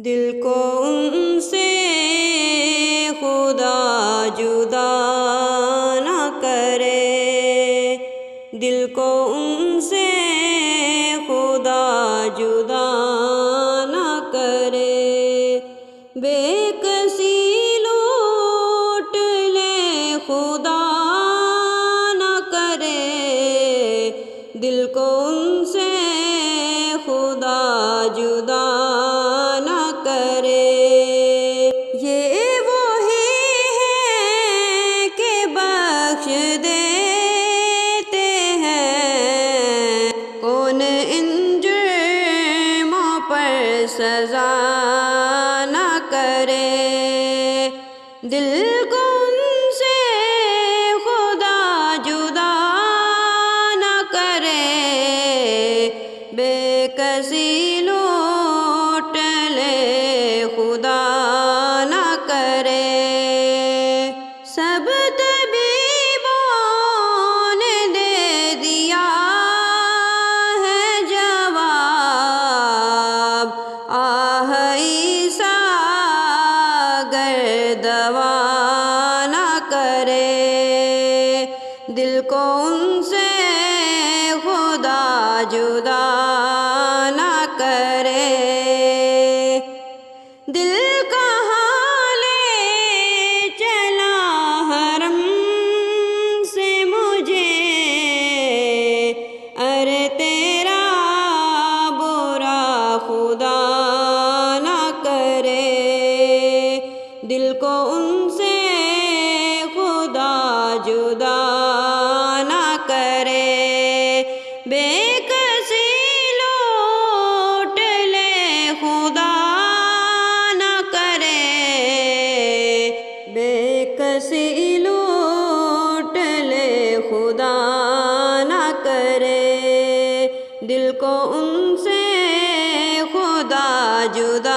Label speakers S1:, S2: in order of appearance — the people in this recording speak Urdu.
S1: دل کو ان سے خدا جدا نہ کرے، دل کو ان سے خدا جدا نہ کرے، بے کسی لوٹ لے خدا نہ کرے، دل کو ان سے خدا جدا نہ کرے۔ یہ وہی ہے کہ بخش دیتے ہیں، کون ان جرموں پر سزا نہ کرے، دل کو ان سے خدا جدا نہ کرے، بے کسی لوٹ لے خدا نہ کرے۔ سب طبیبوں نے دے دیا ہے جواب، آہ عیسیٰ گر دوا نہ کرے، دل کو ان سے خدا جدا نہ کرے۔ دل کہاں لے چلا حرم سے مجھے، ارے تیرا برا خدا نہ کرے، دل کو ان سے خدا جدا نہ کرے، بے کسی لوٹ لے خدا نہ کرے، بے کسی لوٹ لے خدا نہ کرے، دل کو ان سے خدا جدا